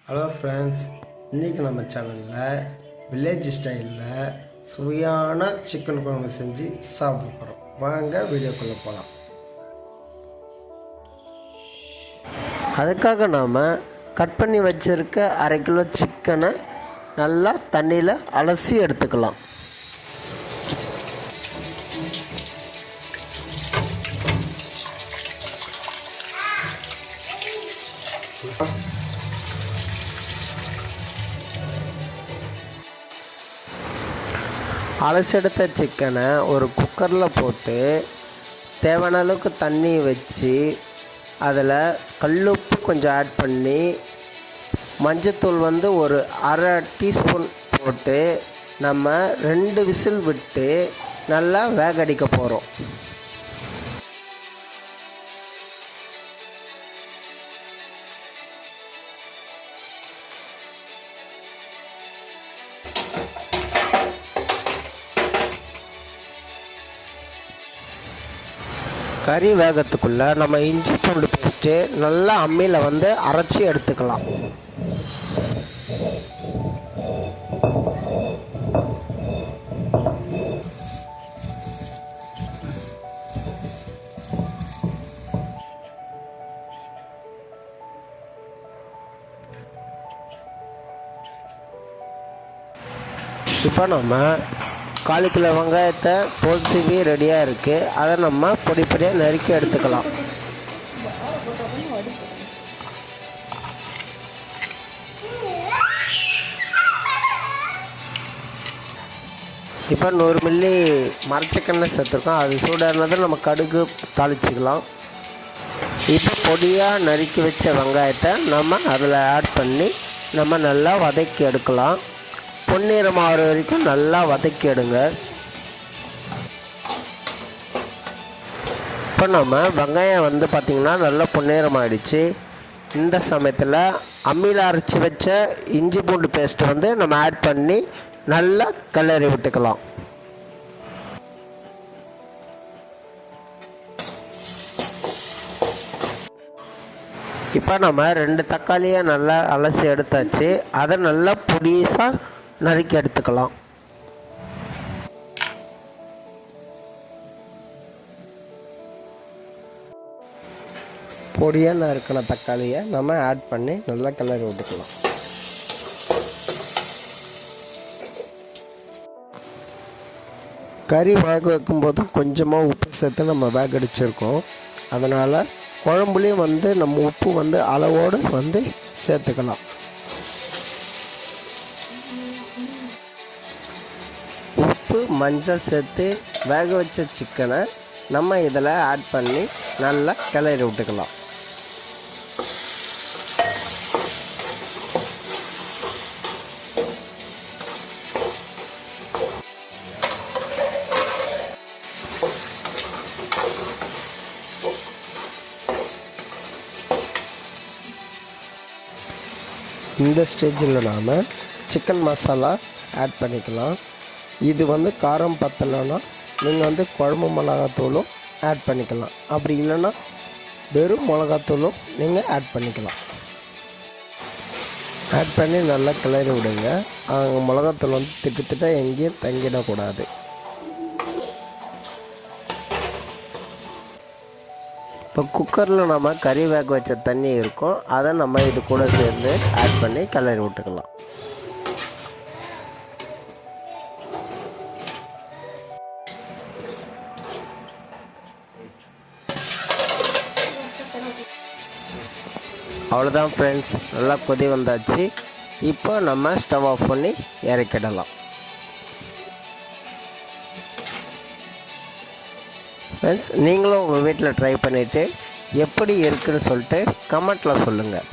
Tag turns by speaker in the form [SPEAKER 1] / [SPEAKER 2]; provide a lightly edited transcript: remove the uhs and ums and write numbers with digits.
[SPEAKER 1] Hello friends, இன்றைக்கி நம்ம சேனலில் வில்லேஜ் ஸ்டைலில் சுவையான சிக்கன் குழம்பு செஞ்சு சாப்பிட போகிறோம். வாங்க வீடியோக்குள்ளே போகலாம். அதுக்காக நாம் கட் பண்ணி வச்சுருக்க 1/2 கிலோ சிக்கனை நல்லா தண்ணியில் அலசி எடுத்துக்கலாம். அலசி எடுத்த சிக்கனை ஒரு குக்கரில் போட்டு தேவையான அளவுக்கு தண்ணி வச்சு அதில் கல்லுப்பு கொஞ்சம் ஆட் பண்ணி மஞ்சத்தூள் ஒரு 1/2 டீஸ்பூன் போட்டு நம்ம 2 விசில் விட்டு நல்லா வேக அடிக்க போகிறோம். கறி வேகத்துக்குள்ளே நம்ம இஞ்சி பூண்டு பேஸ்ட்டு நல்லா அம்மியில் அரைச்சி எடுத்துக்கலாம். இப்போ நம்ம 1/4 கிலோ வெங்காயத்தை தோல் சீவி ரெடியாக இருக்குது. அதை நம்ம பொடி பொடியாக நறுக்கி எடுத்துக்கலாம். இப்போ 100 மில்லி மரச்செண்ணெய் சேர்த்துருக்கோம். அது சூடானதை நம்ம கடுகு தாளிச்சிக்கலாம். இப்போ பொடியாக நறுக்கி வச்ச வெங்காயத்தை நம்ம அதில் ஆட் பண்ணி நம்ம நல்லா வதக்கி எடுக்கலாம். பொன்னிறமாகிற வரைக்கும் நல்லா வதக்கி எடுங்க. இப்போ நம்ம வெங்காயம் பார்த்திங்கன்னா நல்லா பொன்னிறமாகிடுச்சு. இந்த சமயத்தில் அம்மியில் அரைச்சி வச்ச இஞ்சி பூண்டு பேஸ்ட்டு நம்ம ஆட் பண்ணி நல்லா கிளறி விட்டுக்கலாம். இப்போ நம்ம 2 தக்காளியை நல்லா அலசி எடுத்தாச்சு. அதை நல்லா பொடிசாக நறுக்கி எடுத்துக்கலாம். பொடியாக நறுக்கின தக்காளியை நம்ம ஆட் பண்ணி நல்லா கிளறி விட்டுக்கலாம். கறி வேக வைக்கும்போது கொஞ்சமாக உப்பு சேர்த்து நம்ம வேக அடிச்சிருக்கோம். அதனால் குழம்புலேயும் நம்ம உப்பு அளவோடு சேர்த்துக்கலாம். உப்பு மஞ்சள் சேர்த்து வேக வச்ச சிக்கனை நம்ம இதில் ஆட் பண்ணி நல்லா கிளறி விட்டுக்கலாம். இந்த ஸ்டேஜில் நாம் சிக்கன் மசாலா ஆட் பண்ணிக்கலாம். இது காரம் பத்தலைன்னா நீங்கள் குழம்பு மிளகாத்தூளும் ஆட் பண்ணிக்கலாம். அப்படி இல்லைன்னா வெறும் மிளகாத்தூளும் நீங்கள் ஆட் பண்ணிக்கலாம். ஆட் பண்ணி நல்லா கிளறி விடுங்க. மிளகாத்தூள் திட்டு எங்கேயும் தங்கிடக்கூடாது. இப்போ குக்கரில் நம்ம கறி வேக வச்ச தண்ணி இருக்கும். அதை நம்ம இது கூட சேர்ந்து ஆட் பண்ணி கிளறி விட்டுக்கலாம். அவ்வளோதான் ஃப்ரெண்ட்ஸ், நல்லா கொதி வந்தாச்சு. இப்போ நம்ம ஸ்டவ் ஆஃப் பண்ணி இறக்கிடலாம். ஃப்ரெண்ட்ஸ், நீங்களும் உங்கள் வீட்டில் ட்ரை பண்ணிவிட்டு எப்படி இருக்குதுன்னு சொல்லிட்டு கமெண்ட்டில் சொல்லுங்கள்.